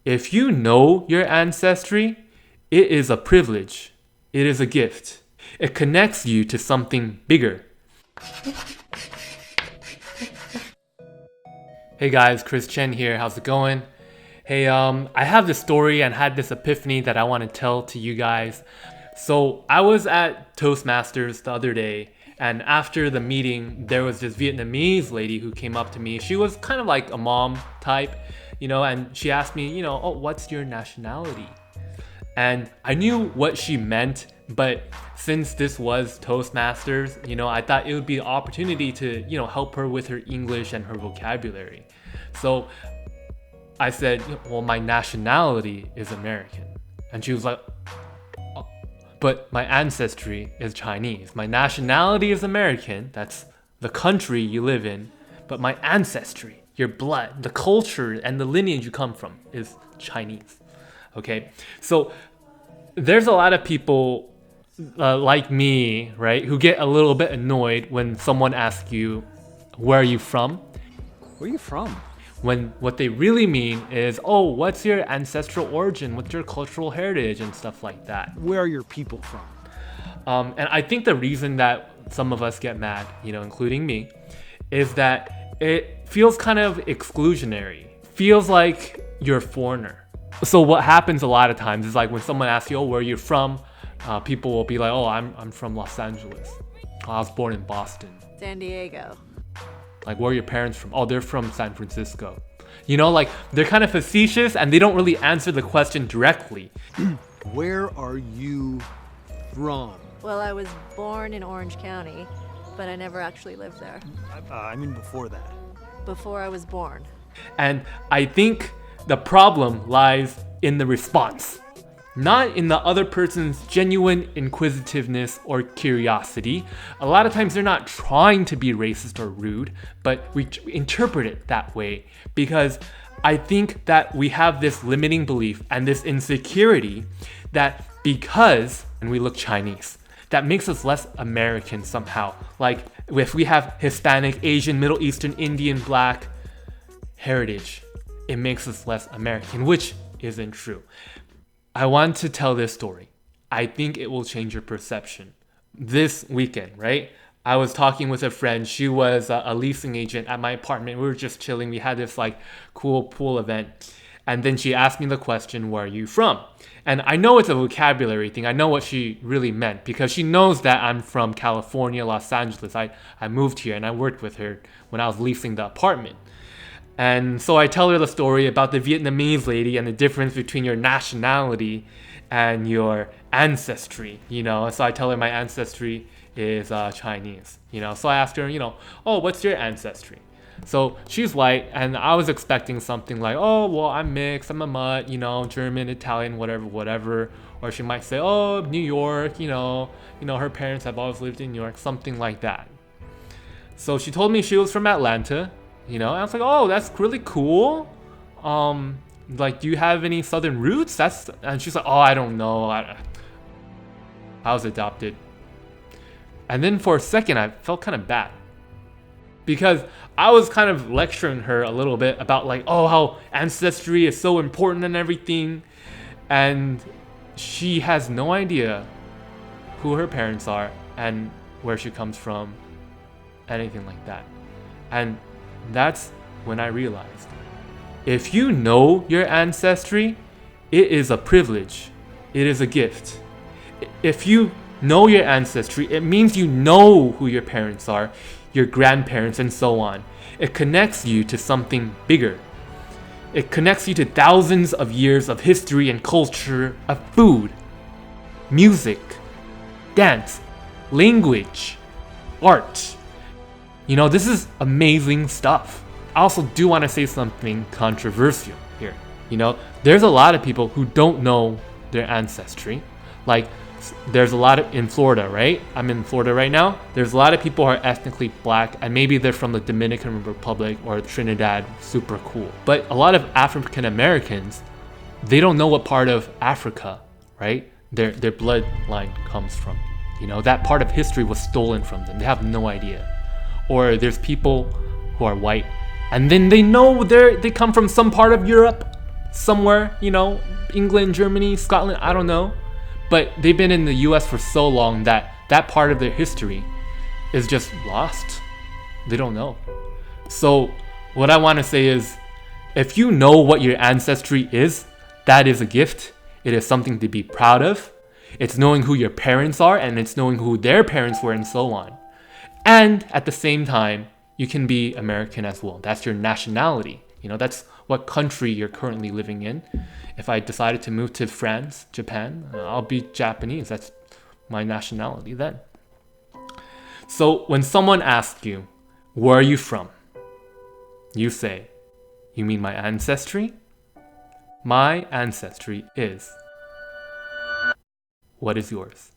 If you know your ancestry, it is a privilege. It is a gift. It connects you to something bigger. Hey guys, Chris Chen here. How's it going? Hey, I have this story and had this epiphany that I want to tell to you guys. So I was at Toastmasters the other day, and after the meeting, there was this Vietnamese lady who came up to me. She was kind of like a mom type, and she asked me, oh, what's your nationality? And I knew what she meant, but since this was Toastmasters, I thought it would be an opportunity to, help her with her English and her vocabulary. So I said, well, my nationality is American. And she was like, oh, but my ancestry is Chinese. My nationality is American. That's the country you live in. But my ancestry, your blood, the culture and the lineage you come from is Chinese. Okay, so there's a lot of people like me, right, who get a little bit annoyed when someone asks you, where are you from? Where are you from? When what they really mean is, oh, what's your ancestral origin? What's your cultural heritage and stuff like that? Where are your people from? And I think the reason that some of us get mad, including me, is that it feels kind of exclusionary. Feels like you're a foreigner. So what happens a lot of times is like when someone asks you, oh, where you're from, people will be like, oh, I'm from Los Angeles. I was born in Boston. San Diego. Like, where are your parents from? Oh, they're from San Francisco. Like they're kind of facetious and they don't really answer the question directly. Where are you from? Well, I was born in Orange County, but I never actually lived there. I mean before that. Before I was born. And I think the problem lies in the response, not in the other person's genuine inquisitiveness or curiosity. A lot of times they're not trying to be racist or rude, but we interpret it that way because I think that we have this limiting belief and this insecurity that because, and we look Chinese, that makes us less American somehow. Like if we have Hispanic, Asian, Middle Eastern, Indian, Black heritage, it makes us less American, which isn't true. I want to tell this story. I think it will change your perception. This weekend, right? I was talking with a friend. She was a leasing agent at my apartment. We were just chilling. We had this like cool pool event. And then she asked me the question, where are you from? And I know it's a vocabulary thing. I know what she really meant because she knows that I'm from California, Los Angeles. I moved here and I worked with her when I was leasing the apartment. And so I tell her the story about the Vietnamese lady and the difference between your nationality and your ancestry, So I tell her my ancestry is Chinese, So I asked her, oh, what's your ancestry? So she's white, and I was expecting something like, oh, well, I'm mixed, I'm a mutt, German, Italian, whatever. Or she might say, oh, New York, her parents have always lived in New York, something like that. So she told me she was from Atlanta. And I was like, oh, that's really cool. Like, do you have any southern roots? And she's like, oh, I don't know. I was adopted. And then for a second, I felt kind of bad. Because I was kind of lecturing her a little bit about like, oh, how ancestry is so important and everything. And she has no idea who her parents are and where she comes from, anything like that. And that's when I realized, if you know your ancestry, it is a privilege. It is a gift. If you know your ancestry, it means you know who your parents are, your grandparents, and so on. It connects you to something bigger. It connects you to thousands of years of history and culture, of food, music, dance, language, art. This is amazing stuff. I also do want to say something controversial here. There's a lot of people who don't know their ancestry. Like, there's a lot in Florida, right? I'm in Florida right now. There's a lot of people who are ethnically Black, and maybe they're from the Dominican Republic or Trinidad, super cool. But a lot of African Americans, they don't know what part of Africa, right, their bloodline comes from. That part of history was stolen from them. They have no idea. Or there's people who are white, and then they know they come from some part of Europe, somewhere, England, Germany, Scotland, I don't know. But they've been in the US for so long that that part of their history is just lost. They don't know. So what I want to say is, if you know what your ancestry is, that is a gift. It is something to be proud of. It's knowing who your parents are, and it's knowing who their parents were, and so on. And at the same time, you can be American as well. That's your nationality. That's what country you're currently living in. If I decided to move to France, Japan, I'll be Japanese. That's my nationality then. So when someone asks you, where are you from? You say, you mean my ancestry? My ancestry is. What is yours?